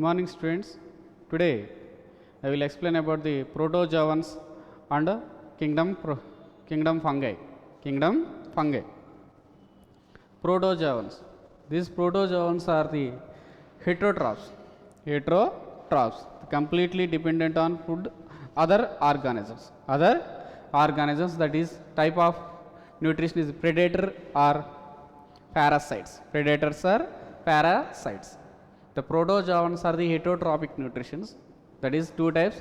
morning, students. Today I will explain about the protozoans and kingdom fungi. Kingdom fungi. Protozoans. These protozoans are the heterotrophs. Heterotrophs, completely dependent on food, other organisms. Other organisms, that is type of nutrition is predator or parasites. Predators are parasites. The protozoans are the heterotrophic nutritions. That is two types.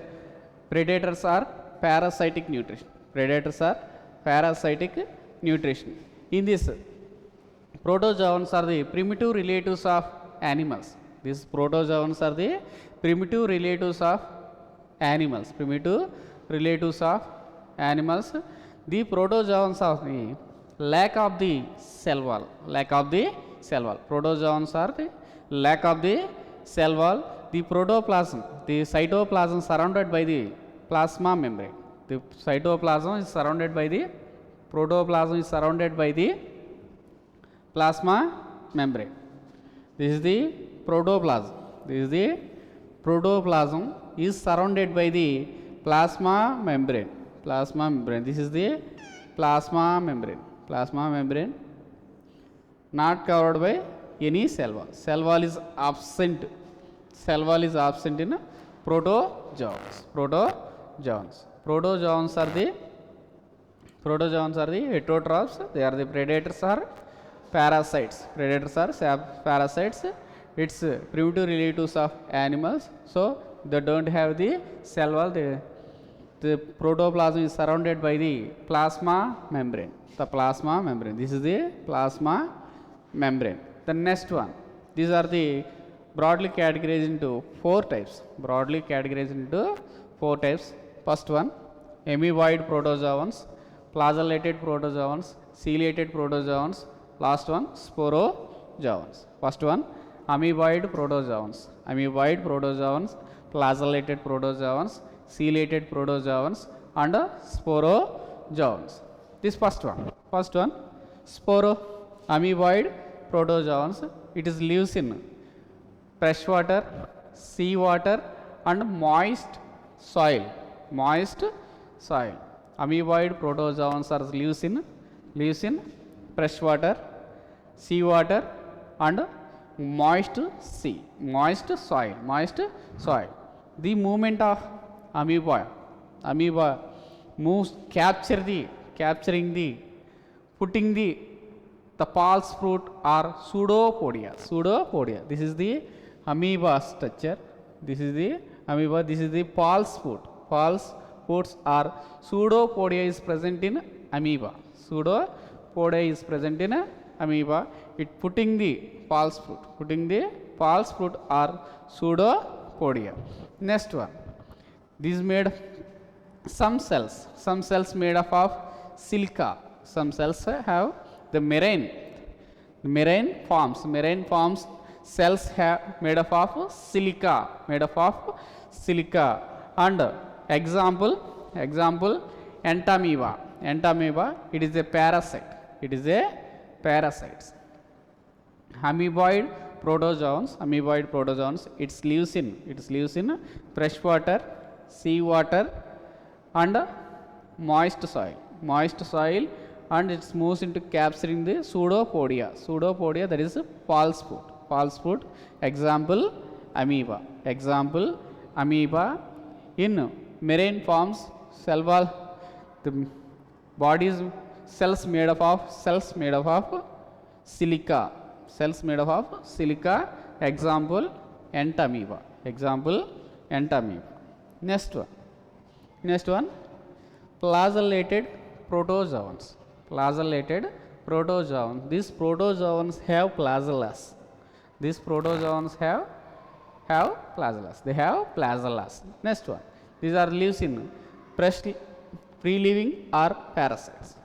Predators are parasitic nutrition. Predators are parasitic nutrition. In this, protozoans are the primitive relatives of animals. These protozoans are the primitive relatives of animals. Primitive relatives of animals. The protozoans are the lack of the cell wall. Lack of the cell wall. Protozoans are the lack of the cell wall. The protoplasm, the cytoplasm surrounded by the plasma membrane. The cytoplasm is surrounded by the protoplasm is surrounded by the plasma membrane. This is the protoplasm. This is the protoplasm is surrounded by the plasma membrane. Plasma membrane. This is the plasma membrane. Plasma membrane not covered by any cell wall. Cell wall is absent. Cell wall is absent in protozoans. Protozoans. Protozoans are the heterotrophs. They are the predators or parasites. Predators are parasites. It's primitive relatives of animals. So they don't have the cell wall. The protoplasm is surrounded by the plasma membrane. The plasma membrane. This is the plasma membrane. The next one. These are the broadly categorized into four types. Broadly categorized into four types. First one, amoeboid protozoans, flagellated protozoans, ciliated protozoans. Last one, sporozoans. First one, amoeboid protozoans. Amoeboid protozoans, flagellated protozoans, ciliated protozoans, and sporozoans. This first one, amoeboid protozoans. It is lives in fresh water, sea water, and moist soil. Moist soil. Amoeboid protozoans are lives in fresh water, sea water, and moist sea, moist soil. The movement of amoeba moves, capturing the, putting the false fruit or pseudopodia. This is the amoeba structure. This is the amoeba. This is the false fruit. False fruits or pseudopodia is present in amoeba. Pseudopodia is present in amoeba. It putting the false fruit. Or pseudopodia. Next one. These made some cells made up of silica. Some cells have the marine forms. Cells have made up of silica. And example entamoeba. It is a parasite. Amoeboid protozoans. It lives in fresh water, sea water, and moist soil, and it moves into capturing the pseudopodia. That is false fruit. Example amoeba. In marine forms, cell wall, the body is cells made up of silica. Example entamoeba. Next one, flagellated protozoans. These protozoans have flagellas. They have flagellas. Next one, these are lives in free living or parasites.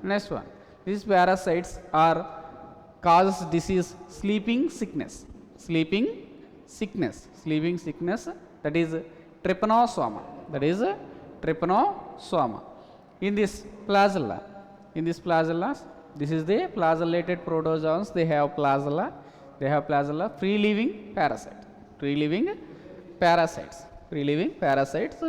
Next one, these parasites are causes disease, sleeping sickness. That is trypanosoma. In this flagella, This is the flagellated protozoans. They have flagella. They have flagella. Free living parasite. Free living parasites. Free living parasites.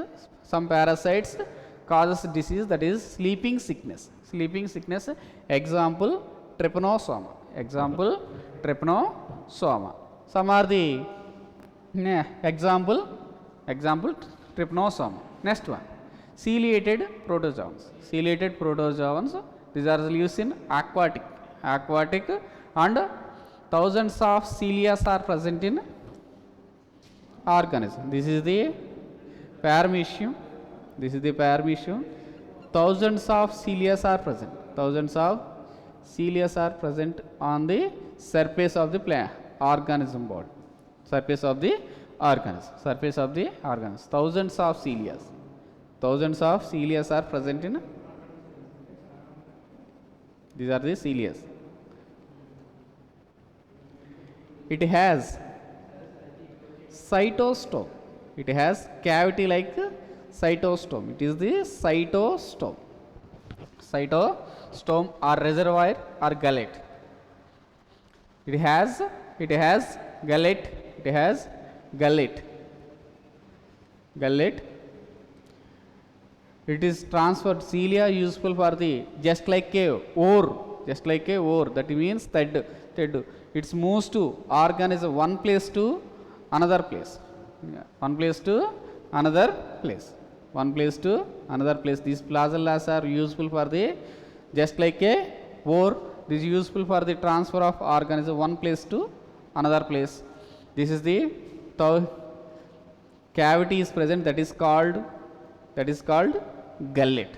Some parasites causes disease, that is sleeping sickness. Sleeping sickness. Example trypanosoma. Example trypanosoma. Some are the example trypanosoma. Next one, ciliated protozoans. Ciliated protozoans, these are used in aquatic and thousands of cilia are present in organism. This is the paramecium. This is the paramecium. Thousands of cilia are present. Thousands of cilia are present on the surface of the plant organism body. Surface of the organism. Surface of the organism. Thousands of cilia. Thousands of cilia are present in. These are the cilia. It has cytostome. It has cavity like cytostome. It is the cytostome. Cytostome or reservoir or gullet. It has gullet. It has gullet. It is transferred. Cilia useful for the just like a ore. That means thread. It moves to organism one place to another place. One place to another place. These flagellas are useful for the just like a ore. This is useful for the transfer of organism one place to another place. This is the cavity is present, that is called gullet.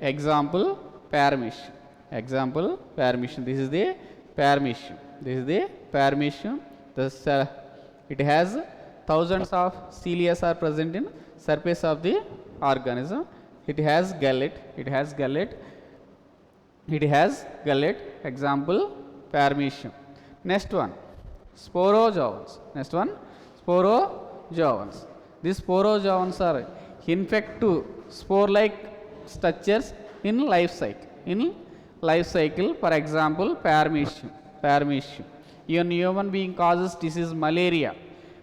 Example paramecium. This is the paramecium. It has thousands of cilia are present in surface of the organism. It has gullet. Example paramecium. Next one, sporozoans. These sporozoans are infective spore-like structures in life cycle. For example, paramecium. Even human being causes disease malaria.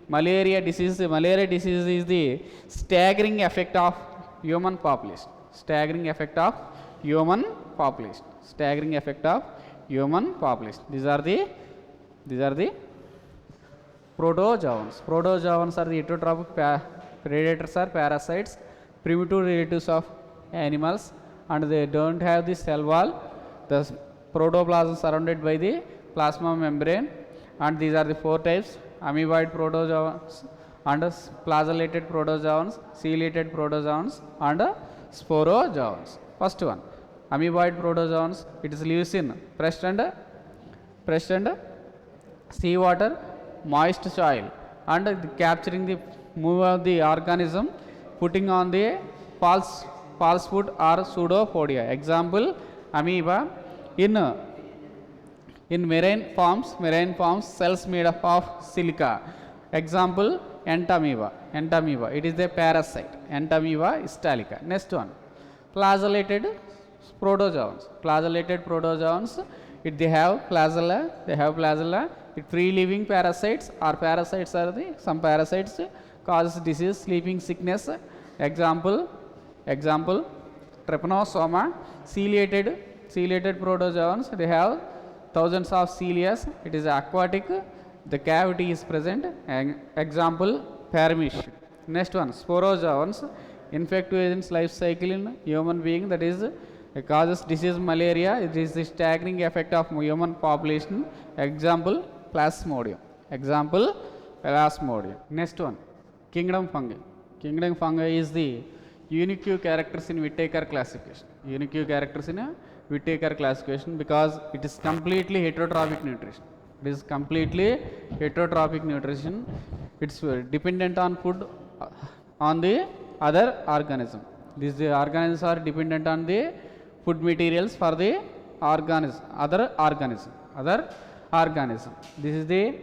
Malaria disease is the staggering effect of human population. These are the protozoans. Protozoans are the heterotrophic predators or parasites, primitive relatives of animals, and they don't have the cell wall. The protoplasm surrounded by the plasma membrane, and these are the four types: amoeboid protozoans, and flagellated protozoans, ciliated protozoans, and sporozoans. First one, amoeboid protozoans. It is used in pressed and seawater, moist soil, and capturing the move of the organism, putting on the false food or pseudopodia. Example, amoeba. In marine forms, cells made up of silica. Example, entamoeba. It is the parasite. Entamoeba italica. Next one, flagellated protozoans. They have flagella. It free living parasites are some parasites causes disease, sleeping sickness. Example trypanosoma. Ciliated protozoans, they have thousands of cilia. It is aquatic. The cavity is present. Example paramecium. Next one, sporozoans. Infective agents life cycle in human being, that is causes disease malaria. It is the staggering effect of human population. Example plasmodium. Next one, kingdom fungi. Is the unique characters in Whittaker classification. Because it is completely heterotrophic nutrition. It's dependent on food on the other organism. These organisms are dependent on the food materials for the other organism. This is the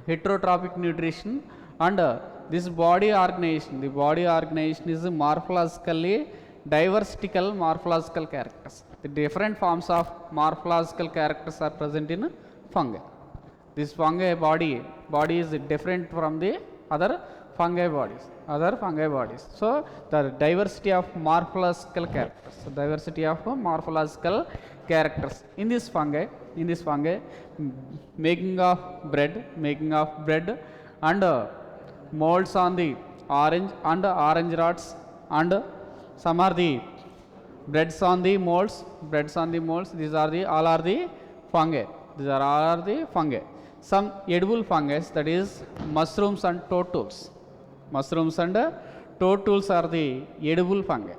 heterotrophic nutrition, and this body organization. The body organization is morphologically diversical morphological characters. The different forms of morphological characters are present in fungi. This fungi body is different from the other fungi bodies. So the diversity of morphological characters, in this fungi, making of bread and molds on the orange rods, and some are the breads on the molds. These are the all are the fungi. Some edible fungi, that is mushrooms and toadstools. Are the edible fungi.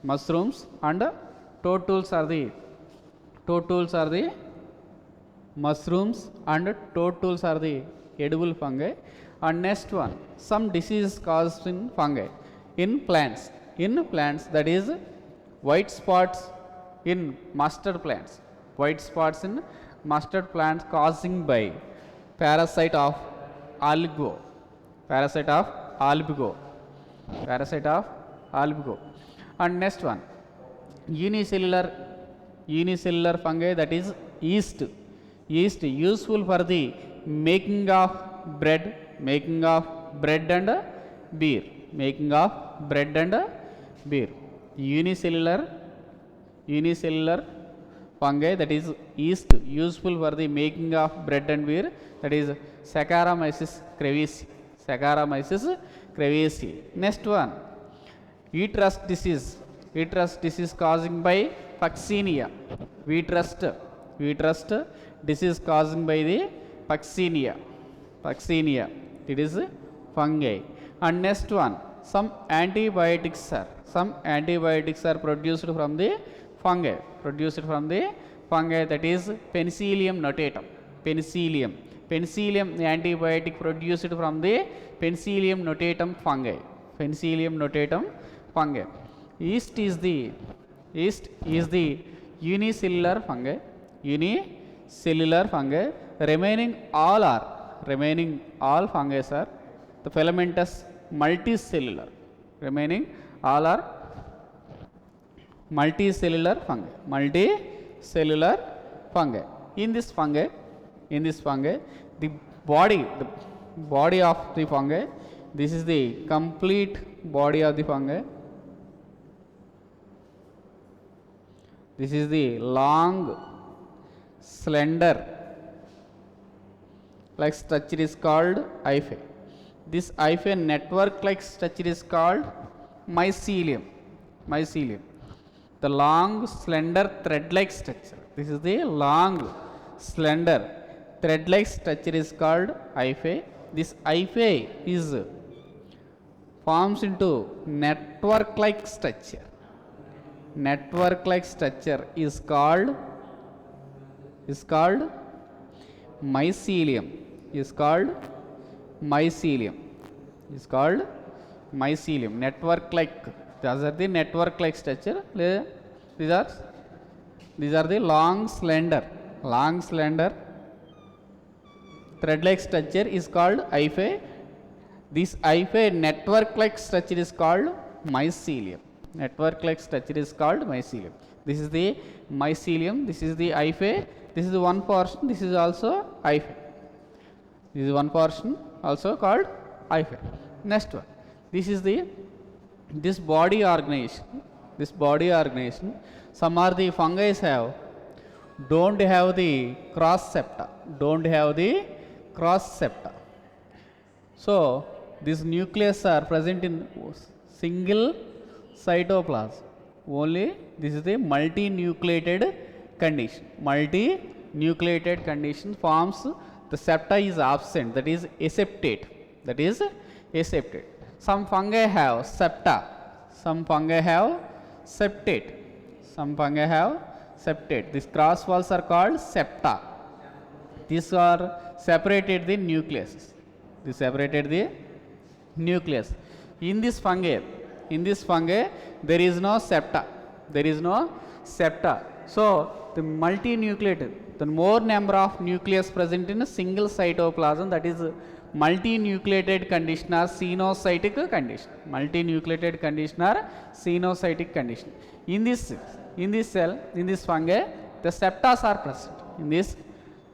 Mushrooms and toadstools are the edible fungi. And next one, some disease caused in fungi in plants, that is white spots in mustard plants. Causing by parasite of algo. And next one, unicellular fungi, that is yeast useful for the making of bread and beer. Unicellular fungi, that is yeast useful for the making of bread and beer, that is Saccharomyces cerevisiae. Next one, wheat rust disease causing by Puccinia. Wheat rust disease causing by the Puccinia. It is fungi. And next one, some antibiotics are produced from the fungi. That is Penicillium notatum. Penicillium antibiotic produced from the Penicillium notatum fungi. Yeast is the unicellular fungi. Remaining all fungi are the filamentous multicellular. Multicellular fungi. In this fungi, the body of the fungi, this is the complete body of the fungi. This is the long, slender like structure is called hyphae. This hyphae network like structure is called mycelium. The long, slender, thread-like structure. This is the long, slender, thread-like structure is called hyphae. This hyphae forms into network-like structure. Is called mycelium. Network-like. These are the network-like structure. These are the long, slender, thread-like structure is called hyphae. This hyphae network-like structure is called mycelium. This is the mycelium. This is the hyphae. This is one portion. This is also hyphae. This is one portion also called hyphae. Next one. This body organization. Some are the fungi don't have the cross septa. So these nucleus are present in single cytoplasm. Only this is the multinucleated condition. Forms the septa is absent, that is aseptate. Some fungi have septa. Some fungi have septate. These cross walls are called septa. These are separated the nucleus. In this fungi, there is no septa. So the multinucleated, the more number of nucleus present in a single cytoplasm, that is multinucleated condition or xenocytic condition. In this in this cell, in this fungi, the septas are present. In this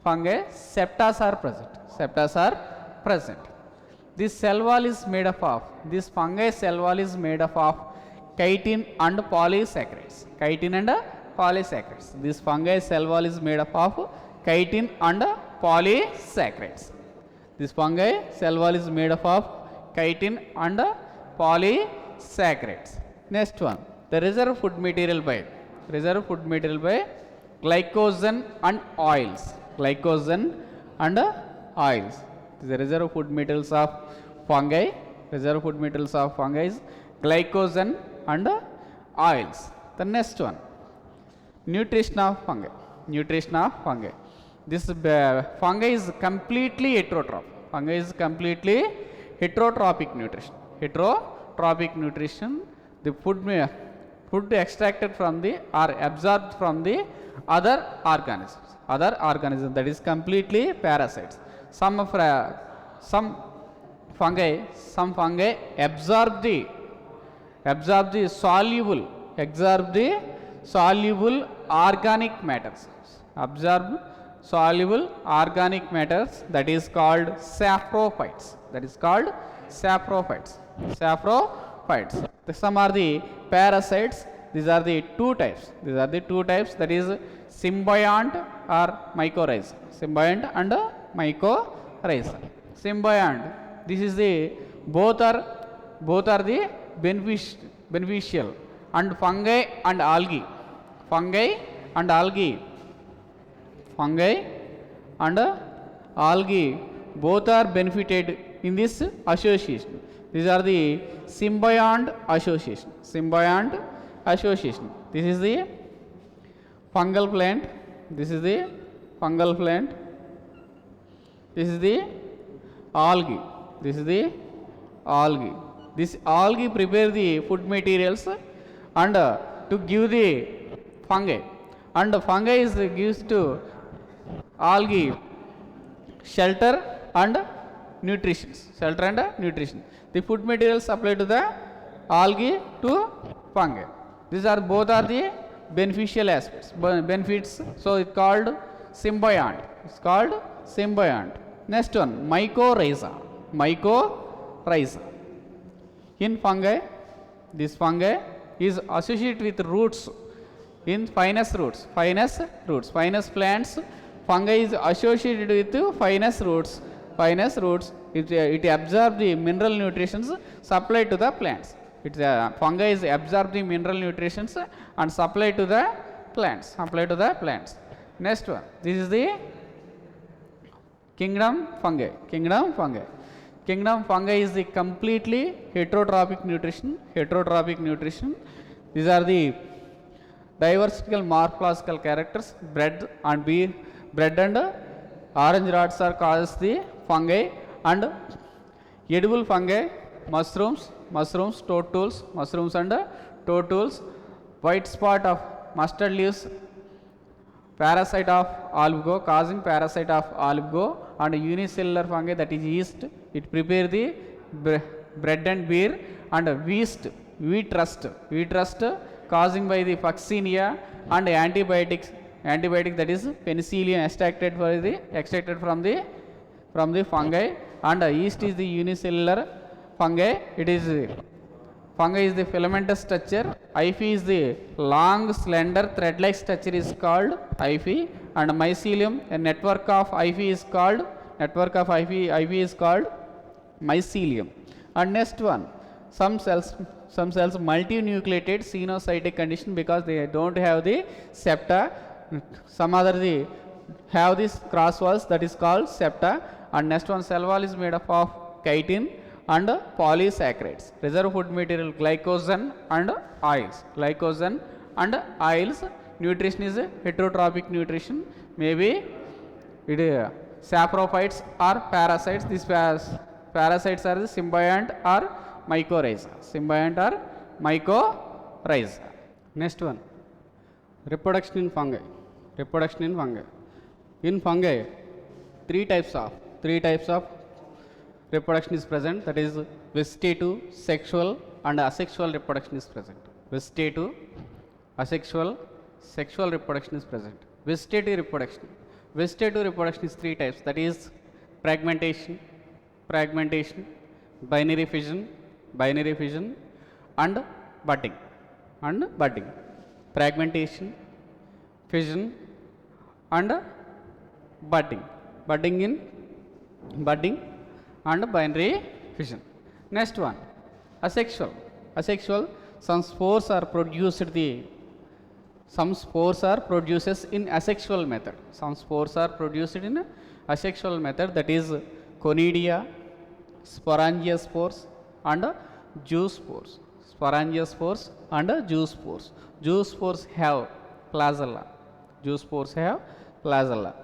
fungi, septas are present. Septas are present. This cell wall is made up of, this fungi cell wall is made up of chitin and polysaccharides. Chitin and polysaccharides. This fungi cell wall is made up of chitin and polysaccharides. This fungi cell wall is made up of chitin and polysaccharides. Next one, the reserve food material by glycogen and oils. Glycogen and oils. The reserve food materials of fungi. Reserve food materials of fungi is glycogen and oils. The next one, nutrition of fungi. Nutrition of fungi. This fungi is completely heterotroph. Fungi is completely heterotrophic nutrition. Heterotrophic nutrition. The food extracted from the or absorbed from the other organisms. Other organisms, that is completely parasites. Some fungi absorb the soluble organic matters. Absorb soluble organic matters, that is called saprophytes. That is called saprophytes. Saprophytes. Some are the parasites. These are the two types. That is symbiont or mycorrhiza. Symbiont and mycorrhiza. Symbiont. This is the both are the beneficial, and fungi and algae. Fungi and algae both are benefited in this association. These are the symbiont association. Symbiont association. This is the fungal plant. This is the fungal plant. This is the algae. This is the algae. This algae prepare the food materials and to give the fungi, and the fungi is gives to algae shelter and nutrition. Shelter and nutrition. The food materials supplied to the algae to fungi. These are both are the beneficial aspects, benefits. So it's called symbiont. It's called symbiont. Next one, mycorrhiza. Mycorrhiza. In fungi, this fungi is associated with roots in finous roots. Finous plants. Fungi is associated with finous roots. It absorbs the mineral nutrients supplied to the plants. Fungi is absorb the mineral nutrients and supply to the plants. Next one, this is the kingdom fungi. Kingdom fungi is the completely heterotrophic nutrition. These are the diversical morphological characters. Bread and orange rods are causes the fungi, and edible fungi, mushrooms, toadstools, white spot of mustard leaves, parasite of olive go, causing parasite of olive go, and unicellular fungi, that is yeast. It prepare the bread and beer, and wheat rust causing by the Fuchsinia, and antibiotic that is penicillin extracted from the fungi, and yeast is the unicellular fungi. Fungi is the filamentous structure. Hyphae is the long, slender, thread-like structure is called hyphae, and mycelium, a network of hyphae is called mycelium. And next one, some cells multinucleated xenocytic condition because they don't have the septa. Some other they have this cross walls, that is called septa. And next one, cell wall is made up of chitin and polysaccharides. Reserve food material, glycogen and oils. Nutrition is heterotrophic nutrition. Maybe it saprophytes or parasites. These parasites are the symbiont or mycorrhiza. Next one, reproduction in fungi. In fungi, three types of reproduction is present, that is vegetative, sexual and asexual reproduction is present. Vegetative, asexual, sexual reproduction is present. Vegetative reproduction. Vegetative reproduction is three types, that is fragmentation, binary fission and budding. Fragmentation, fission and budding. Budding and binary fission. Next one, asexual. Some spores are produced in asexual method. That is conidia, sporangiospores and juice spores. Juice spores have flagella.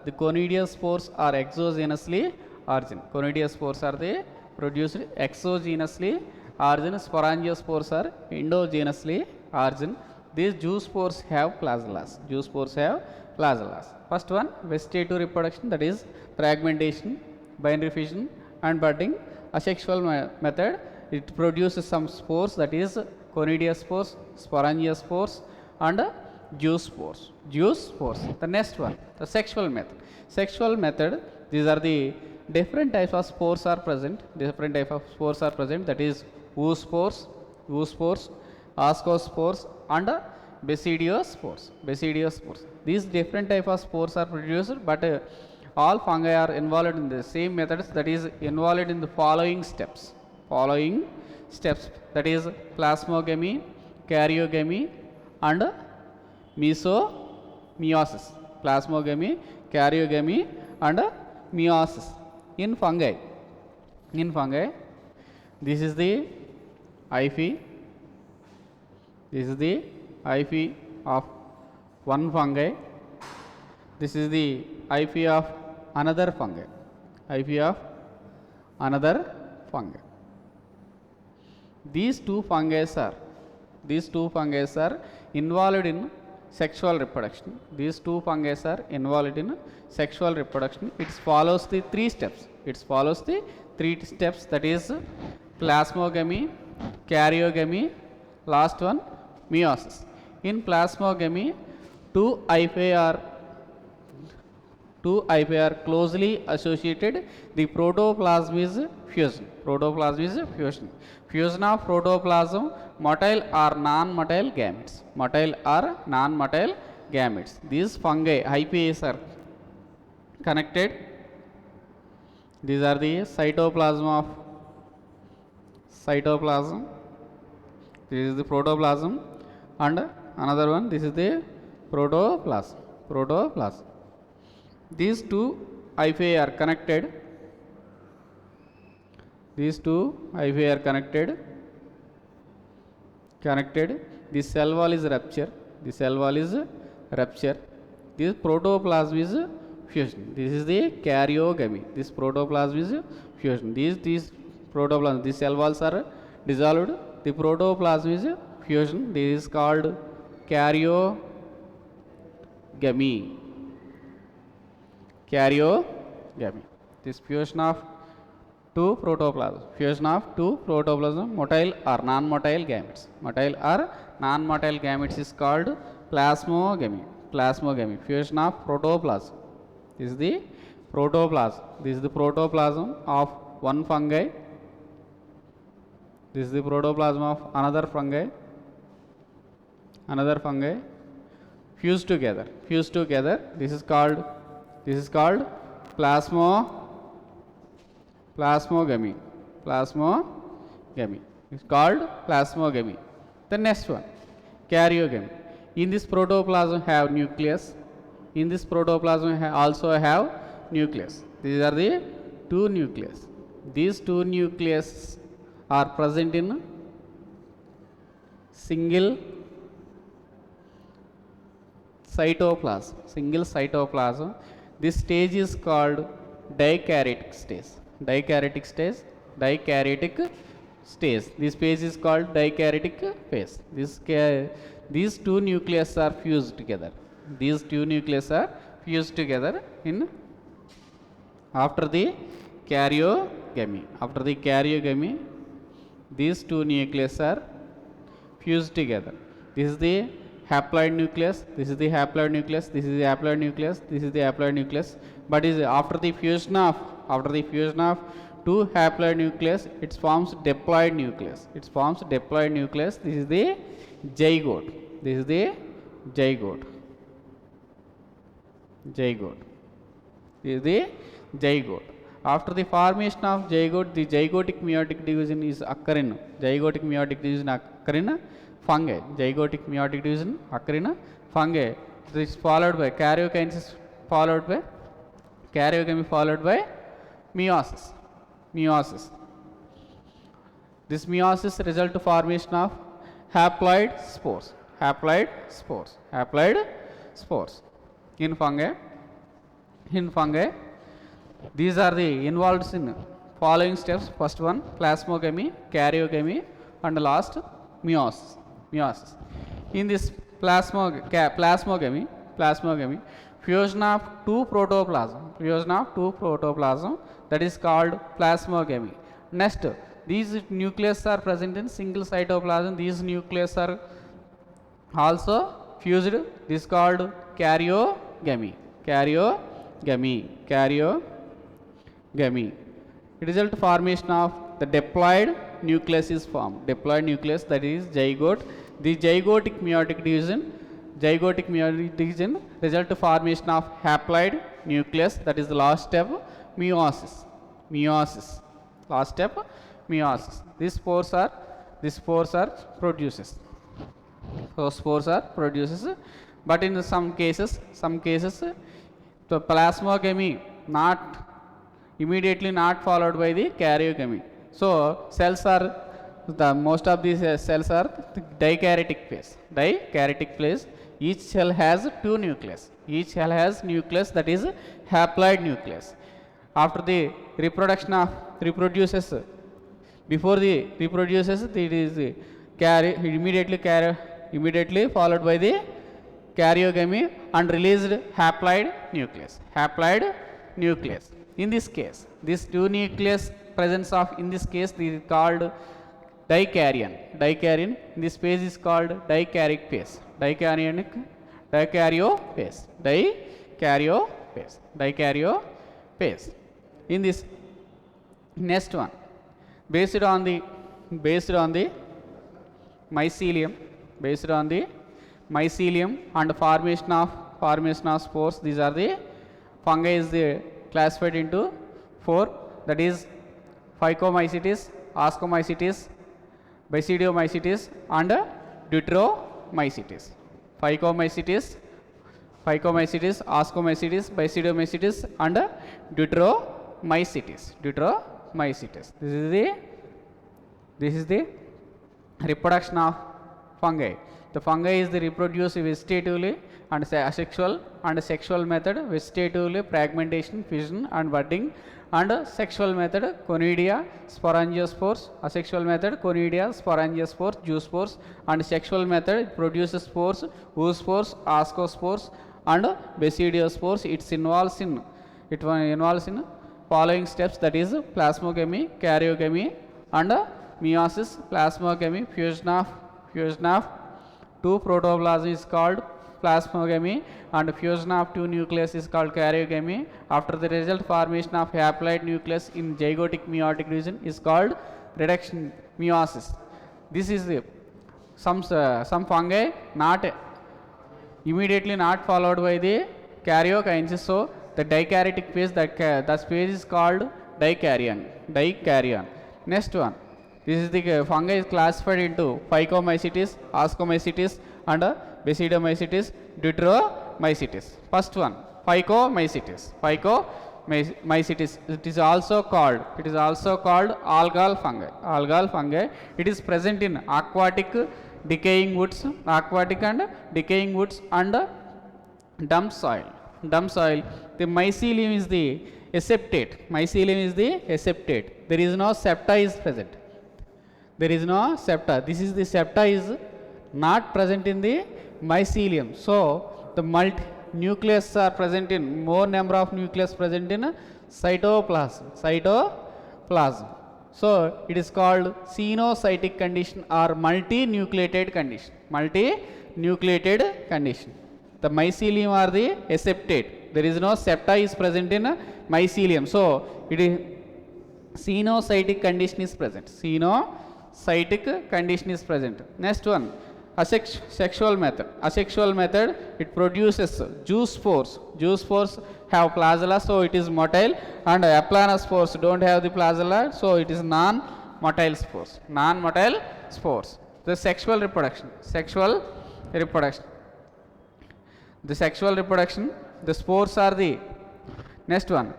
The conidia spores are exogenously origin. Conidia spores are they produced exogenously origin. Sporangiospores are endogenously origin. These juice spores have flagellas. First one, vegetative reproduction, that is fragmentation, binary fission and budding. Asexual method, it produces some spores, that is conidia spores, sporangiospores and juice spores. The next one, the sexual method. These are the different types of spores are present. That is oospores, ascospores and basidiospores. These different type of spores are produced, but all fungi are involved in the same methods, that is involved in the following steps. That is plasmogamy, karyogamy and meiosis. In fungi, this is the hyphae. Of one fungi. This is the hyphae of another fungi. These two fungi are involved in sexual reproduction. It follows the three steps. That is plasmogamy, karyogamy, last one meiosis. In plasmogamy, two hyphae are closely associated. The protoplasm is fusion. Fusion of protoplasm, motile or non-motile gametes. These fungi, hyphae, are connected. These are the cytoplasm. This is the protoplasm and another one, this is the protoplasm. These two hyphae are connected. The cell wall is rupture. This protoplasm is fusion. This is the karyogamy. This protoplasm is fusion. These protoplasm, these cell walls are dissolved. The protoplasm is fusion. This is called karyogamy. This fusion of two protoplasm, motile or non-motile gametes. Is called plasmogamy. Fusion of protoplasm. This is the protoplasm of one fungi. This is the protoplasm of another fungi. Fused together. This is called plasmogamy. It's called plasmogamy. The next one, karyogamy. In this protoplasm have nucleus. Also have nucleus. These are the two nucleus. These two nucleus are present in single cytoplasm. This stage is called dikaryotic stage. This phase is called dikaryotic phase. These two nucleus are fused together. In after the karyogamy. These two nucleus are fused together. This is the haploid nucleus, this is the haploid nucleus, this is the haploid nucleus, this is the haploid nucleus. But is after the fusion of two haploid nucleus, it forms diploid nucleus. It forms diploid nucleus. This is the zygote. This is the zygote. Zygote. This is the zygote. After the formation of zygote, the zygotic meiotic division is occurring. Zygotic meiotic division occur in fungi. Zygotic meiotic division occur in fungi. This is followed by karyokinesis, followed by karyogamy, followed by meiosis. Meiosis. This meiosis result to formation of haploid spores. Haploid spores. Haploid spores. In fungi. In fungi. These are the involved in following steps. First one, plasmogamy, karyogamy, and last meiosis. Meiosis. In this plasmogamy, fusion of two protoplasm, that is called plasmogamy. Next, these nucleus are present in single cytoplasm. These nucleus are also fused. This is called karyogamy. Result formation of the diploid nucleus is formed. Diploid nucleus, that is zygote. The zygotic meiotic division result to formation of haploid nucleus, that is the last step, meiosis. Last step, meiosis. These spores are produces. So spores are produces, but in some cases the plasmogamy immediately not followed by the karyogamy. So cells are most of these cells are dikaryotic phase. Each cell has two nucleus. Each cell has nucleus, that is haploid nucleus. After the reproduces, before the reproduces, it is immediately followed by the karyogamy and released haploid nucleus. In this case, this two nucleus presence of, in this case, this is called dikaryon. In this phase is called dikaryotic phase. Dikaryo phase. In this next one, based on the mycelium, and formation of spores, these are the fungi is classified into 4, that is Phycomycetes, Ascomycetes, Basidiomycetes, and Deuteromycetes. Phycomycetes, Ascomycetes, Basidiomycetes, and Deuteromycetes. This is the reproduction of fungi. The fungi is the reproduce vegetatively and asexual and sexual method, vegetatively fragmentation, fission and budding, and sexual method conidia, sporangiospores, asexual method conidia, sporangiospores, zoospores, and sexual method it produces spores, oospores, ascospores, and basidiospores. It involves in following steps, that is plasmogamy, karyogamy, and meiosis. Plasmogamy, fusion of two protoplasm is called plasmogamy, and fusion of two nucleus is called karyogamy. After the result formation of haploid nucleus in zygotic meiotic region is called reduction, meiosis. This is the some fungi not immediately not followed by the karyokinesis. So the dikaryotic phase, that phase is called dikaryon. Next one, this is the fungi is classified into Phycomycetes, Ascomycetes, and Basidiomycetes, Deuteromycetes. First one, Phycomycetes. It is also called algal fungi. It is present in aquatic decaying woods and dump soil. The mycelium is the aseptate. There is no septa is present. This is the septa is not present in the mycelium. So the nucleus are present in more number of nucleus present in cytoplasm. So it is called xenocytic condition or multinucleated condition. nucleated condition. The mycelium are the aseptate. There is no septa is present in mycelium. So it is cenocytic condition is present. Cenocytic condition is present. Next one, asexual method. Asexual method, it produces zoospores. Zoospores have flagella, so it is motile, and aplanospores don't have the flagella, so it is non-motile spores. Non-motile spores. The sexual reproduction. Sexual reproduction. The sexual reproduction, the spores are the next one.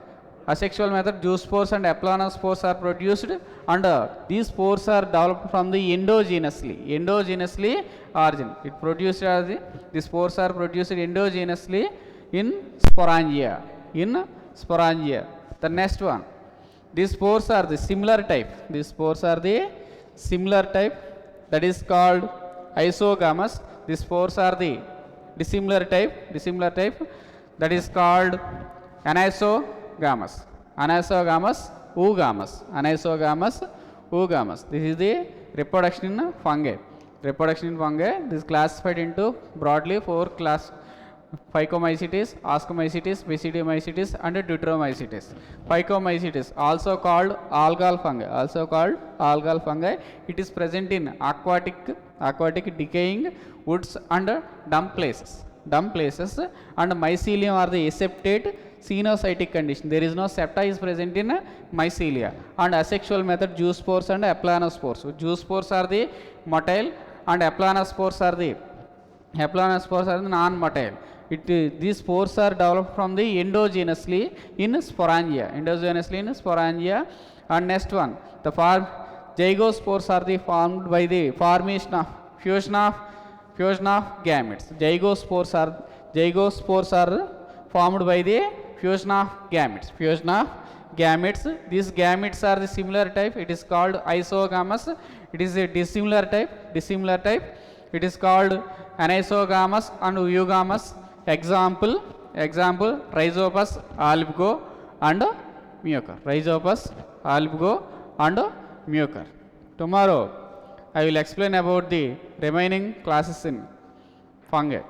Asexual method, zoospores and aplanospores are produced, and these spores are developed from the endogenously origin. It produced as the spores are produced endogenously in sporangia. The next one, these spores are the similar type. These spores are the similar type, that is called isogamous. These spores are the dissimilar type, that is called anisogamous. Oogamous. This is the reproduction in fungi. This is classified into broadly 4 class: Phycomycetes, Ascomycetes, Basidiomycetes, and Deuteromycetes. Phycomycetes, also called algal fungi. It is present in aquatic decaying woods and dump places, and mycelium are the aseptate cenocytic condition. There is no septa is present in mycelia. And asexual method, zoospores and aplanospores. Zoospores are the motile, and aplanospores are the non-motile. These spores are developed from the endogenously in sporangia. And next one, the zygospores are the formed by the formation of fusion of gametes. Zygospores are formed by the fusion of gametes. These gametes are the similar type. It is called isogamous. It is a dissimilar type. It is called anisogamous and eugamous. Example, Rhizopus albgo and Mucor. Tomorrow I will explain about the remaining classes in fungi.